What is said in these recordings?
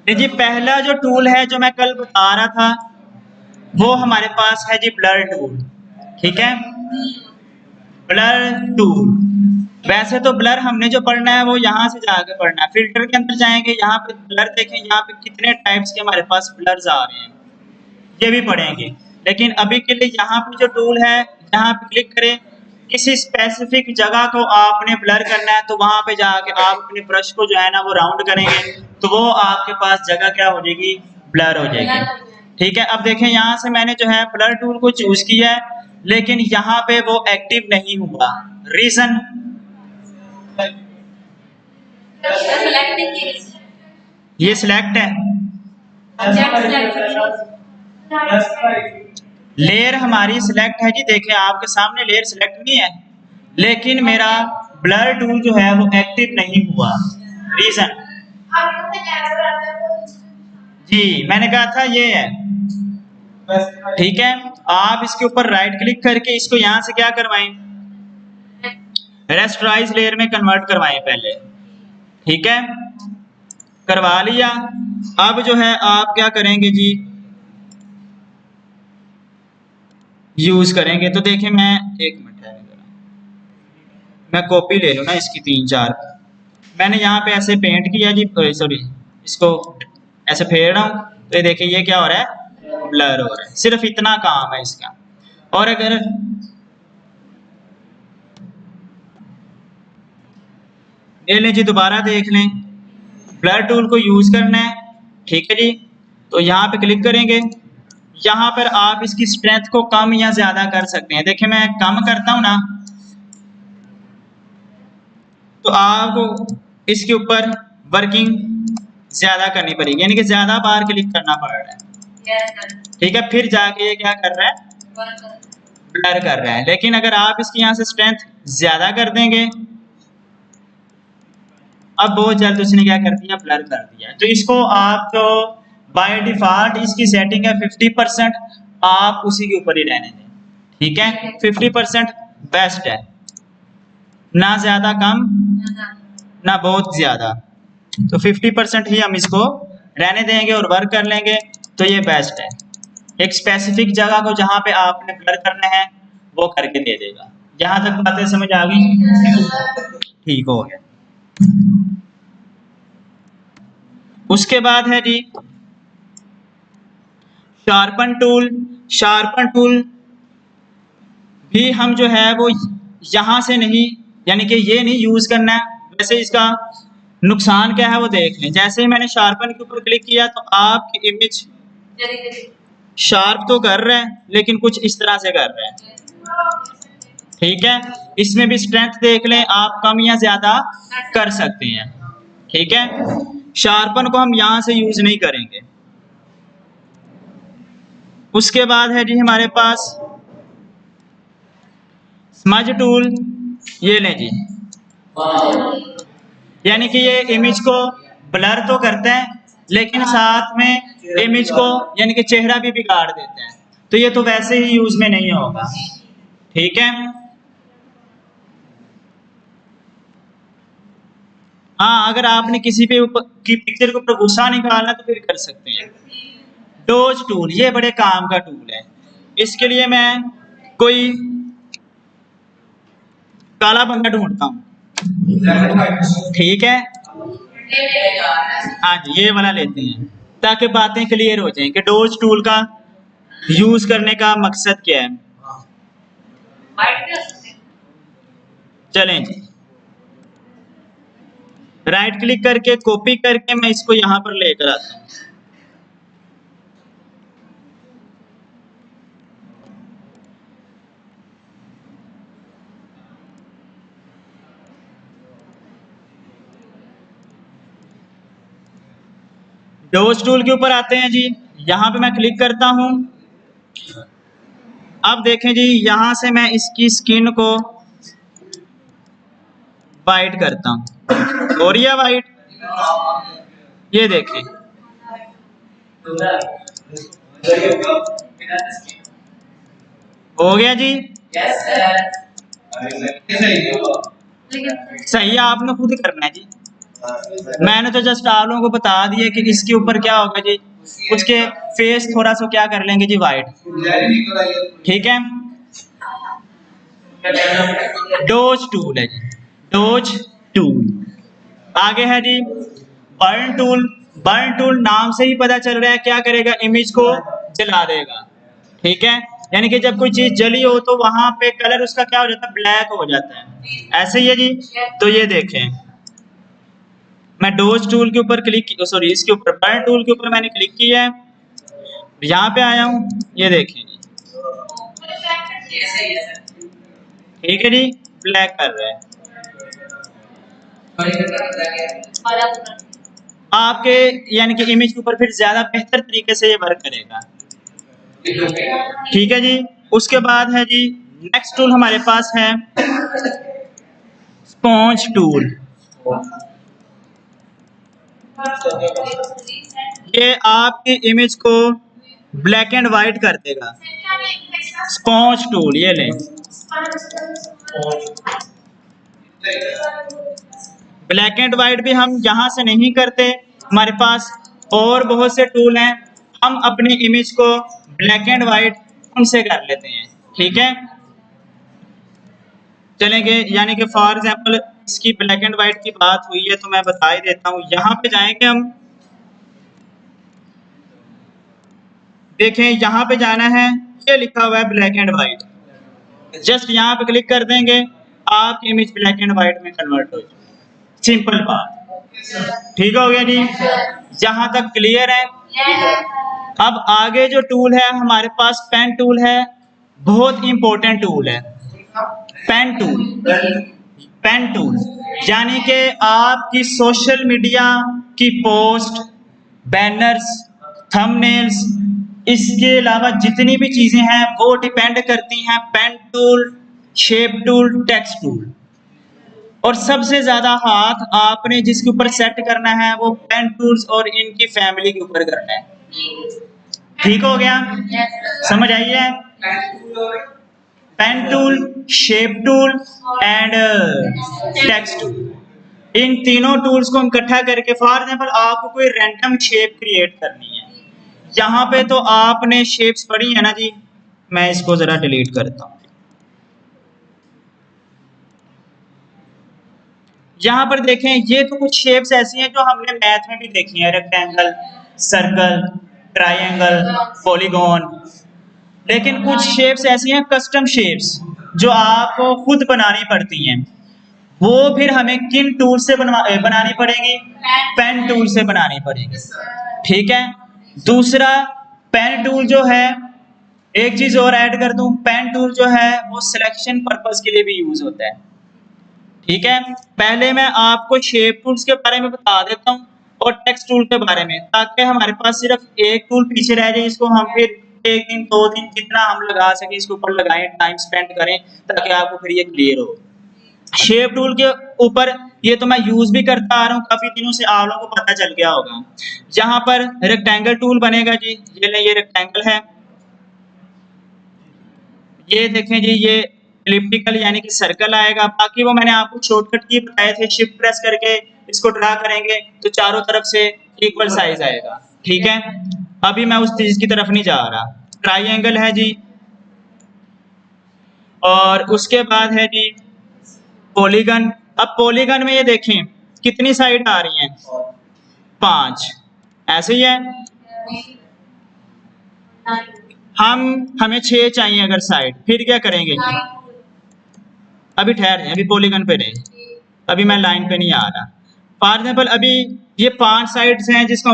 जी पहला जो टूल है जो मैं कल बता रहा था वो हमारे पास है जी ब्लर टूल। ठीक है, ब्लर टूल। वैसे तो ब्लर हमने जो पढ़ना है वो यहाँ से जाके पढ़ना है, फिल्टर के अंदर जाएंगे, यहाँ पे ब्लर देखें, यहाँ पे कितने टाइप्स के हमारे पास ब्लर्स आ रहे हैं ये भी पढ़ेंगे। लेकिन अभी के लिए यहाँ पे जो टूल है यहाँ पे क्लिक करें, किसी स्पेसिफिक जगह को आपने ब्लर करना है तो वहां पे जाके आप अपने ब्रश को जो है ना वो राउंड करेंगे तो वो आपके पास जगह क्या हो जाएगी, ब्लर हो जाएगी। ठीक है, अब देखें यहाँ से मैंने जो है ब्लर टूल को चूज किया है लेकिन यहाँ पे वो एक्टिव नहीं हुआ, रीजन ये सिलेक्ट है, लेयर हमारी सिलेक्ट है जी, देखें आपके सामने लेयर सिलेक्ट नहीं है लेकिन मेरा ब्लर टूल जो है वो एक्टिव नहीं हुआ, रीजन जी मैंने कहा था ये है। ठीक है, आप इसके ऊपर राइट क्लिक करके इसको यहां से क्या करवाएं, रेस्टराइज लेयर में कन्वर्ट करवाएं पहले। ठीक है, करवा लिया। अब जो है आप क्या करेंगे जी, यूज करेंगे तो देखिए मैं एक मिनट है, मैं कॉपी ले लूँ ना इसकी 3-4, मैंने यहाँ पे ऐसे पेंट किया जी, सॉरी इसको ऐसे फेर रहा हूँ तो ये देखिए ये क्या हो रहा है, ब्लर हो रहा है, सिर्फ इतना काम है इसका। और अगर ले लें जी दोबारा देख लें, ब्लर टूल को यूज करना है। ठीक है जी, तो यहाँ पे क्लिक करेंगे, यहाँ पर आप इसकी स्ट्रेंथ को कम या ज्यादा कर सकते हैं। देखिए मैं कम करता हूं ना तो आपको इसके ऊपर वर्किंग ज्यादा करनी पड़ेगी, यानी कि ज्यादा बार क्लिक करना पड़ रहा है। ठीक है, फिर जाके ये क्या कर रहा है, ब्लर कर रहा है। लेकिन अगर आप इसकी यहाँ से स्ट्रेंथ ज्यादा कर देंगे, अब बहुत जल्द उसने क्या कर दिया, ब्लर कर दिया। तो इसको आप जो बाय डिफॉल्ट इसकी सेटिंग है 50%, आप उसी के ऊपर ही रहने दें। ठीक है, 50% बेस्ट है, ना ज्यादा कम ना बहुत ज्यादा, तो 50% ही हम इसको रहने देंगे और वर्क कर लेंगे तो ये बेस्ट है। एक स्पेसिफिक जगह को जहां पे आपने ब्लर करना है वो करके दे देगा। जहां तक बातें समझ आ गई, ठीक हो गया। उसके बाद है जी शार्पन टूल। शार्पन टूल भी हम जो है वो यहां से नहीं, यानी कि ये नहीं यूज करना है। वैसे इसका नुकसान क्या है वो देख लें। जैसे ही मैंने शार्पन के ऊपर क्लिक किया तो आपकी इमेज शार्प तो कर रहा है लेकिन कुछ इस तरह से कर रहा है। ठीक है, इसमें भी स्ट्रेंथ देख लें, आप कम या ज्यादा कर सकते हैं। ठीक है, शार्पन को हम यहां से यूज नहीं करेंगे। उसके बाद है जी हमारे पास स्मज टूल, ये लें जी, यानी कि ये इमेज को ब्लर तो करता है लेकिन साथ में इमेज को यानी कि चेहरा भी बिगाड़ देता है, तो ये तो वैसे ही यूज में नहीं होगा। ठीक है, हाँ अगर आपने किसी पे की पिक्चर के ऊपर गुस्सा निकालना तो फिर कर सकते हैं। डोज टूल, ये बड़े काम का टूल है। इसके लिए मैं कोई काला बंदा ढूंढता हूँ। ठीक है, हाँ जी ये वाला लेते हैं ताकि बातें क्लियर हो जाएं कि डोज टूल का यूज करने का मकसद क्या है। चलें जी, राइट क्लिक करके कॉपी करके मैं इसको यहां पर लेकर आता हूं। डोज टूल के ऊपर आते हैं जी, यहां पे मैं क्लिक करता हूं। अब देखें जी यहां से मैं इसकी स्किन को वाइट करता हूं, और ये वाइट, ये देखें हो गया जी। सही है, आपने खुद करना है जी। मैंने तो जस्ट आप लोगों को बता दिया कि इसके ऊपर क्या होगा जी, उसके फेस थोड़ा सा क्या कर लेंगे जी, वाइट। ठीक है, डोज टूल है जी, डोज टूल। आगे है जी बर्न टूल। बर्न टूल नाम से ही पता चल रहा है क्या करेगा, इमेज को जला देगा। ठीक है, यानी कि जब कोई चीज जली हो तो वहां पे कलर उसका क्या हो जाता है, ब्लैक हो जाता है। ऐसे ही है जी। तो ये देखें, मैं डोज टूल के ऊपर क्लिक, सॉरी इसके ऊपर बर्न टूल के ऊपर मैंने क्लिक किया है, यहाँ पे आया हूँ, ये देखें जी। ठीक है जी, ब्लैक कर रहा है। आपके यानी कि इमेज के ऊपर फिर ज्यादा बेहतर तरीके से ये वर्क करेगा। ठीक है जी। उसके बाद है जी नेक्स्ट टूल हमारे पास है स्पॉन्ज टूल। ये आपकी इमेज को ब्लैक एंड व्हाइट कर देगा। स्पॉन्ज टूल ये लें। ब्लैक एंड व्हाइट भी हम यहाँ से नहीं करते, हमारे पास और बहुत से टूल हैं, हम अपनी इमेज को ब्लैक एंड व्हाइट उनसे कर लेते हैं। ठीक है, चलेंगे, यानी कि फॉर एग्जांपल इसकी ब्लैक एंड व्हाइट की बात हुई है तो मैं बता ही देता हूँ। यहाँ पे जाएंगे हम, देखें यहाँ पे जाना है, ये लिखा हुआ है ब्लैक एंड व्हाइट, जस्ट यहाँ पे क्लिक कर देंगे, आपकी इमेज ब्लैक एंड व्हाइट में कन्वर्ट हो जाएगी। सिंपल बात। ठीक हो गया जी, यहाँ तक क्लियर है। अब आगे जो टूल है हमारे पास पेन टूल है, बहुत इंपॉर्टेंट टूल है पेन टूल। पेन टूल यानी कि आपकी सोशल मीडिया की पोस्ट, बैनर्स, थंबनेल्स, इसके अलावा जितनी भी चीजें हैं वो डिपेंड करती हैं pen tool, shape tool, text tool. और सबसे ज्यादा हाथ आपने जिसके ऊपर सेट करना है वो पेन टूल्स और इनकी फैमिली के ऊपर करना है। ठीक हो गया, समझ आई है? Pen tool, shape tool and text tool, इन तीनों टूल्स को हम इकट्ठा करके, फॉर एग्जांपल आपको कोई रैंडम शेप क्रिएट करनी है, यहाँ पे तो आपने शेप्स पढ़ी है ना जी, मैं इसको जरा डिलीट करता हूँ। यहाँ पर देखें, ये तो कुछ शेप्स ऐसी हैं जो हमने मैथ में भी देखी है, रेक्टेंगल, सर्कल, ट्राइंगल, पॉलीगॉन। लेकिन कुछ शेप्स ऐसी हैं कस्टम शेप्स जो आपको खुद बनानी पड़ती हैं, वो फिर हमें किन टूल से बनानी पड़ेगी? पेन टूल से बनानी पड़ेगी। ठीक है, दूसरा पेन टूल जो है, एक चीज और ऐड कर दूं, पेन टूल जो है वो सिलेक्शन पर्पस के लिए भी यूज होता है। ठीक है, पहले मैं आपको शेप टूल्स के बारे में बता देता हूँ और टेक्स्ट टूल के बारे में, ताकि हमारे पास सिर्फ एक टूल पीछे रह जाए, इसको हम फिर एक दिन दो दिन जितना हम लगा सके इसके ऊपर लगाएं, टाइम स्पेंड करें, ताकि आपको फिर ये क्लियर हो। शेप टूल के ऊपर ये तो मैं यूज भी करता आ रहा हूँ काफी दिनों से, आप लोगों को पता चल गया होगा। जहां पर रेक्टेंगल टूल बनेगा जी, ये ले, ये रेक्टेंगल है, ये देखें जी, ये एलिप्टिकल यानी कि सर्कल आएगा। बाकी वो मैंने आपको शॉर्टकट की बताए थे, शिफ्ट प्रेस करके इसको ड्रा करेंगे तो चारों तरफ से इक्वल साइज आएगा। ठीक है, अभी मैं उस चीज की तरफ नहीं जा रहा। ट्राइंगल है जी, और उसके बाद है जी पॉलीगन। अब पॉलीगन में ये देखें कितनी साइड आ रही हैं, 5, ऐसे ही है। हमें 6 चाहिए अगर साइड, फिर क्या करेंगे जी? अभी ठहर जाए, अभी पॉलीगन पे रहे, अभी मैं लाइन पे नहीं आ रहा। फॉर एग्जाम्पल अभी ये 5 साइड्स हैं जिसको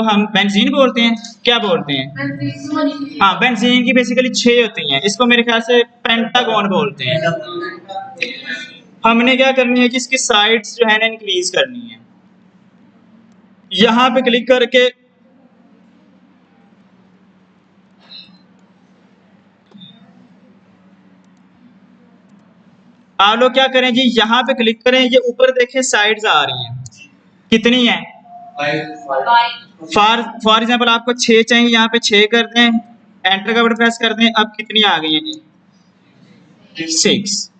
हम बेंजीन बोलते हैं, क्या बोलते हैं? हाँ, बेंजीन की बेसिकली 6 होती हैं, इसको मेरे ख्याल से पेंटागन बोलते हैं। हमने क्या करनी है कि इसकी साइड्स जो है ना इंक्रीज करनी है। यहाँ पे क्लिक करके आप लोग क्या करें जी, यहाँ पे क्लिक करें, ये ऊपर देखें साइड्स आ रही हैं, कितनी है? फॉर एग्जाम्पल आपको 6 चाहिए, यहाँ पे 6 कर दें, एंटर का बटन प्रेस कर दें, अब कितनी आ गई है जी? 6।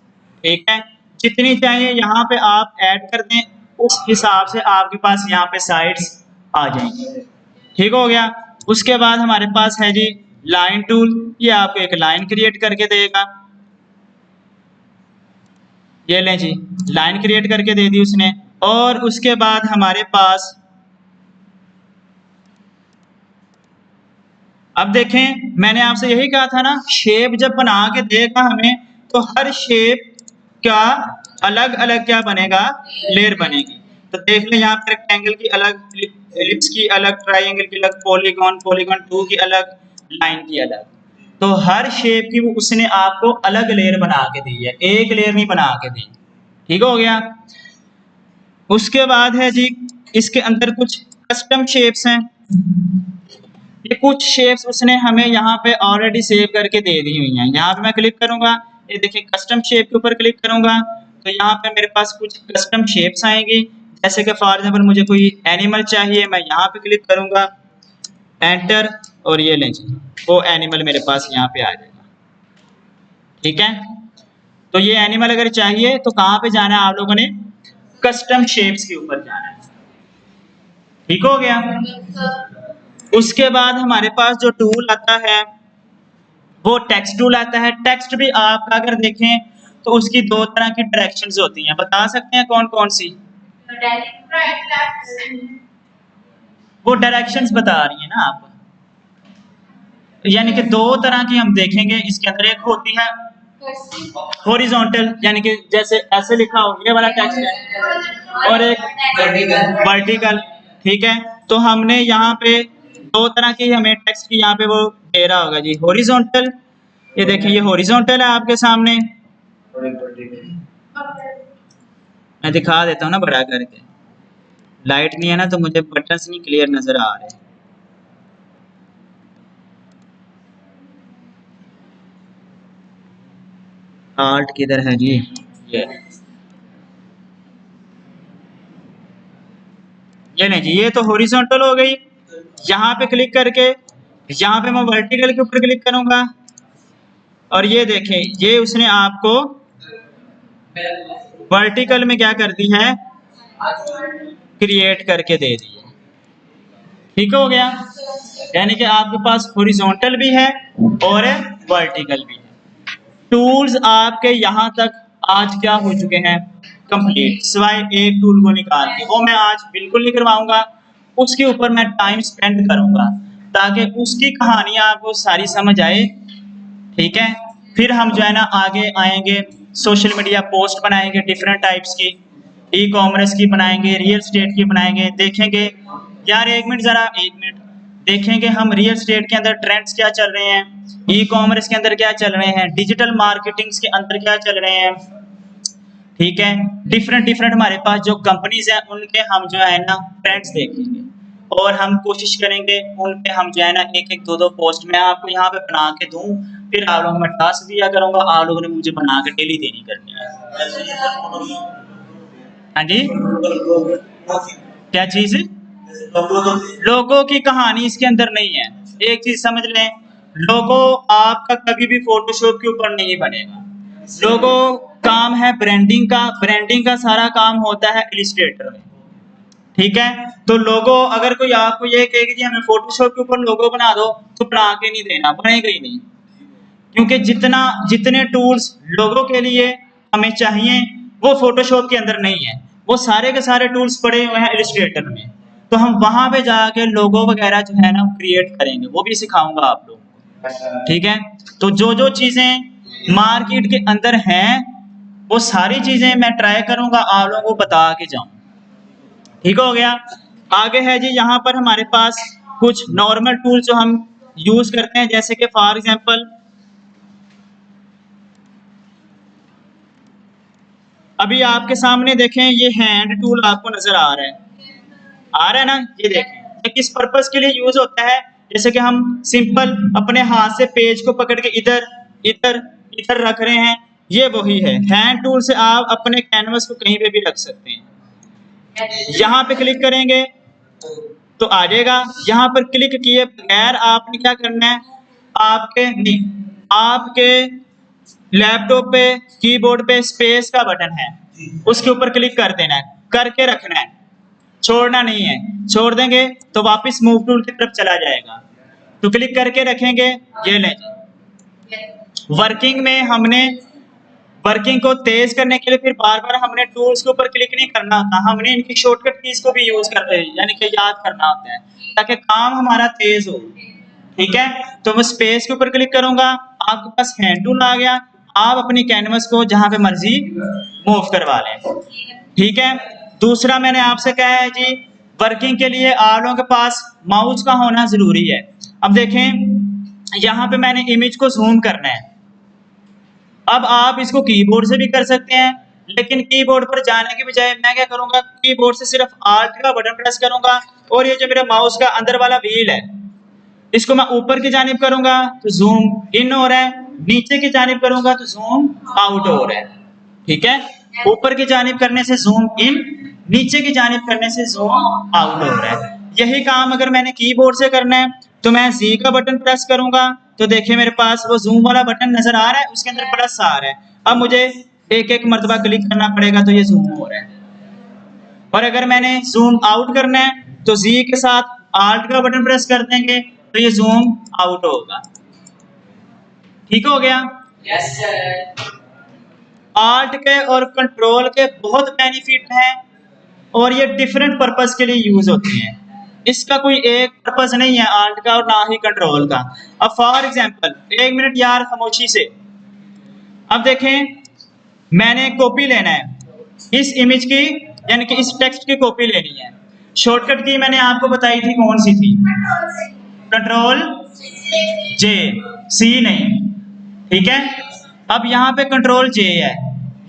ठीक है, जितनी चाहिए यहाँ पे आप ऐड कर दें, उस हिसाब से आपके पास यहाँ पे साइड्स आ जाएंगी। ठीक हो गया। उसके बाद हमारे पास है जी लाइन टूल, ये आपको एक लाइन क्रिएट करके देगा। ये लें जी, लाइन क्रिएट करके दे दी उसने। और उसके बाद हमारे पास अब देखें, मैंने आपसे यही कहा था ना, शेप जब बना के देगा हमें, तो हर शेप का अलग अलग क्या बनेगा, लेयर बनेगी। तो देख लें यहाँ पर रेक्टेंगल की अलग, एलिप्स की अलग, ट्राइंगल की अलग, पॉलीगॉन 2 की अलग, लाइन की अलग। तो हर शेप की वो उसने आपको अलग लेयर बना के दी है, एक लेयर नहीं बना के दी। ठीक हो गया। उसके बाद है जी इसके अंदर कुछ कस्टम शेप्स हैं। ये कुछ शेप्स उसने हमें यहाँ पे ऑलरेडी सेव करके दे दी हुई हैं। यहाँ पे मैं क्लिक करूंगा, ये देखिए कस्टम शेप के ऊपर क्लिक करूंगा तो यहाँ पे मेरे पास कुछ कस्टम शेप्स आएंगी। जैसे कि फॉर एग्जाम्पल मुझे कोई एनिमल चाहिए, मैं यहाँ पे क्लिक करूंगा, एंटर, और ये लें जी वो एनिमल मेरे पास यहाँ पे आ जाएगा। ठीक है, तो ये एनिमल अगर चाहिए तो कहाँ पे जाना है आप लोगों ने, कस्टम शेप्स के ऊपर जाना है। ठीक हो गया। उसके बाद हमारे पास जो टूल आता है वो टेक्स्ट टूल आता है। टेक्स्ट भी आप अगर देखें तो उसकी दो तरह की डायरेक्शंस होती हैं, बता सकते हैं कौन कौन सी? वो डायरेक्शंस बता रही हैं ना आप, यानी कि दो तरह की हम देखेंगे इसके अंदर। एक होती है हॉरिजॉन्टल, यानी कि जैसे ऐसे लिखा हो ये वाला टेक्स्ट है, और एक वर्टिकल। ठीक है, तो हमने यहाँ पे दो तरह की हमें टेक्स्ट की यहाँ पे वो दे रहा होगा जी, हॉरिजॉन्टल। ये देखिए ये हॉरिजॉन्टल है आपके सामने, मैं दिखा देता हूँ ना बड़ा करके। लाइट नहीं है ना तो मुझे बटन्स नहीं क्लियर नजर आ रहे। आर्ट किधर है जी? ये नहीं जी, ये तो हॉरिजॉन्टल हो गई। यहाँ पे क्लिक करके यहाँ पे मैं वर्टिकल के ऊपर क्लिक करूंगा और ये देखें ये उसने आपको वर्टिकल में क्या कर दी है, क्रिएट करके दे दी है। ठीक हो गया, यानी कि आपके पास हॉरिजॉन्टल भी है और वर्टिकल भी है। टूल्स आपके यहाँ तक आज क्या हो चुके हैं, कंप्लीट, सिवाय एक टूल को निकाल के। वो मैं आज बिल्कुल नहीं करवाऊंगा, उसके ऊपर मैं टाइम स्पेंड करूंगा ताकि उसकी कहानियां आपको सारी समझ आए। ठीक है, फिर हम जो है ना आगे आएंगे, सोशल मीडिया पोस्ट बनाएंगे डिफरेंट टाइप्स की, ई कॉमर्स की बनाएंगे, रियल स्टेट की बनाएंगे। देखेंगे यार, एक मिनट देखेंगे हम रियल स्टेट के अंदर ट्रेंड्स क्या चल रहे हैं, ई कॉमर्स के अंदर क्या चल रहे हैं, डिजिटल मार्केटिंग्स के अंदर क्या चल रहे हैं। ठीक है, डिफरेंट हमारे पास जो कंपनीज हैं उनके हम जो है ना ट्रेंड्स देखेंगे और हम कोशिश करेंगे उन पे हम जो है ना एक एक दो पोस्ट मैं आपको यहाँ पे बना के दूं, फिर आप लोगों में टास्क दिया करूंगा, आप लोगों ने मुझे बना के डेली देनी करनी है। हाँ जी, क्या चीज? लोगों की कहानी इसके अंदर नहीं है। एक चीज समझ लें, लोगो आपका कभी भी फोटोशॉप के ऊपर नहीं बनेगा। लोगो काम है ब्रांडिंग का, ब्रांडिंग का सारा काम होता है इलस्ट्रेटर में। ठीक है, तो लोगो अगर कोई आपको ये कहे कि हमें फोटोशॉप के ऊपर लोगो बना दो, तो बना के नहीं देना, बनेगा ही नहीं। क्योंकि जितने टूल्स लोगों के लिए हमें चाहिए वो फोटोशॉप के अंदर नहीं है, वो सारे के सारे टूल्स पड़े हुए हैं इलस्ट्रेटर में। तो हम वहां पे जाके लोगो वगैरह जो है ना क्रिएट करेंगे, वो भी सिखाऊंगा आप लोगों को। ठीक है, तो जो चीजें मार्केट के अंदर हैं वो सारी चीजें मैं ट्राई करूंगा आप लोगों को बता के जाऊं। ठीक हो गया। आगे है जी यहाँ पर हमारे पास कुछ नॉर्मल टूल जो हम यूज करते हैं, जैसे कि फॉर एग्जांपल अभी आपके सामने देखें ये हैंड टूल आपको नजर आ रहा है ना, ये देखें ये किस पर्पस के लिए यूज होता है। जैसे कि हम सिंपल अपने हाथ से पेज को पकड़ के इधर इधर इधर रख रहे हैं, ये वही है। हैंड टूल से आप अपने कैनवस को कहीं पे भी रख सकते हैं। यहाँ पे क्लिक करेंगे तो आ जाएगा। यहाँ पर क्लिक किए बगैर आपने क्या करना है, आपके लैपटॉप पे कीबोर्ड पे स्पेस का बटन है, उसके ऊपर क्लिक कर देना है, करके रखना है, छोड़ना नहीं है। छोड़ देंगे तो वापस मूव टूल की तरफ चला जाएगा। तो क्लिक करके रखेंगे, ये लें। वर्किंग में हमने वर्किंग को तेज करने के लिए फिर बार बार हमने टूल्स के ऊपर क्लिक नहीं करना होता, हमने इनकी शॉर्टकट कीज को भी यूज करते हैं, यानी कि याद करना होता है ताकि काम हमारा तेज हो। ठीक है, तो मैं स्पेस के ऊपर क्लिक करूंगा, आपके पास हैंड टूल आ गया, आप अपनी कैनवस को जहां पे मर्जी मूव करवा लें। ठीक है, दूसरा मैंने आपसे कहा है जी, वर्किंग के लिए आप लोगों के पास माउस का होना जरूरी है। अब देखें, यहाँ पे मैंने इमेज को जूम करना है। अब आप इसको कीबोर्ड से भी कर सकते हैं, लेकिन कीबोर्ड पर जाने के बजाय मैं क्या करूंगा, कीबोर्ड से सिर्फ आल्ट का बटन प्रेस करूंगा और ये जो मेरे माउस का अंदर वाला व्हील है, इसको मैं ऊपर की जानिब करूंगा तो जूम इन हो रहा है, नीचे की जानिब करूंगा तो जूम आउट हो रहा है। ठीक है, ऊपर की जानिब करने से जूम इन, नीचे की जानिब करने से जूम आउट हो रहा है। यही काम अगर मैंने कीबोर्ड से करना है तो मैं जी का बटन प्रेस करूंगा तो देखिए मेरे पास वो जूम वाला बटन नजर आ रहा है, उसके अंदर प्लस आ रहा है। अब मुझे एक एक मरतबा क्लिक करना पड़ेगा तो ये जूम हो रहा है। और अगर मैंने जूम आउट करना है तो जी के साथ आल्ट का बटन प्रेस कर देंगे तो ये जूम आउट होगा। ठीक हो गया? Yes sir. आल्ट के और कंट्रोल के बहुत बेनिफिट हैं और ये डिफरेंट पर्पस के लिए यूज होते हैं। इसका कोई एक पर्पस नहीं है आल्ट का और ना ही कंट्रोल का। अब फॉर एग्जांपल, एक मिनट यार खामोशी से। अब देखें, मैंने कॉपी लेना है इस इमेज की, यानी कि इस टेक्स्ट की कॉपी लेनी है। शॉर्टकट की मैंने आपको बताई थी, कौन सी थी? कंट्रोल जे, सी नहीं। ठीक है, अब यहाँ पे कंट्रोल जे है,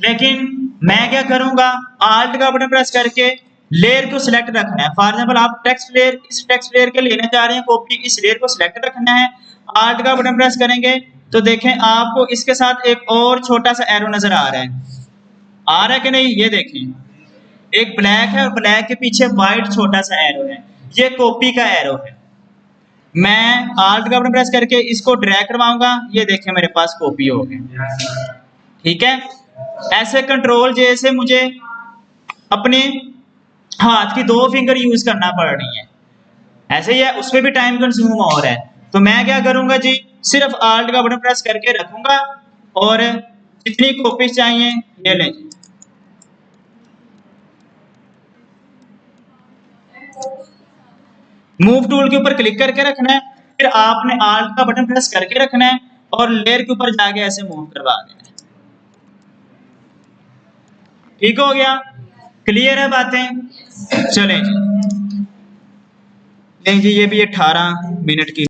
लेकिन मैं क्या करूंगा, आल्ट का बटन प्रेस करके लेयर को सिलेक्ट रखना है। फॉर एग्जांपल, आप टेक्स्ट लेयर, इस टेक्स्ट लेयर के लेना चाह रहे हैं कॉपी, इस लेयर को सिलेक्ट रखना है, आल्ट का बटन प्रेस करेंगे तो देखें आपको इसके साथ एक और छोटा सा एरो नजर आ रहा है कि नहीं? ये देखें, एक ब्लैक है और ब्लैक के पीछे व्हाइट छोटा सा एरो है, ये कॉपी का एरो है। मैं आल्ट का बटन प्रेस करके इसको ड्रैग करवाऊंगा, ये देखें मेरे पास कॉपी हो गया। ठीक है, ऐसे कंट्रोल जे से मुझे अपने हाथ की 2 फिंगर यूज करना पड़ रही है। ऐसे ही है, उसमें भी टाइम कंज्यूम हो रहा है। तो मैं क्या करूंगा जी, सिर्फ आल्ट का बटन प्रेस करके रखूंगा और जितनी कॉपीज चाहिए ये लें। मूव टूल के ऊपर क्लिक करके रखना है, फिर आपने आल्ट का बटन प्रेस करके रखना है और लेयर के ऊपर जाके ऐसे मूव करवा देना है। ठीक हो गया? क्लियर है बातें? चलें जी, नहीं जी, ये भी 18 मिनट की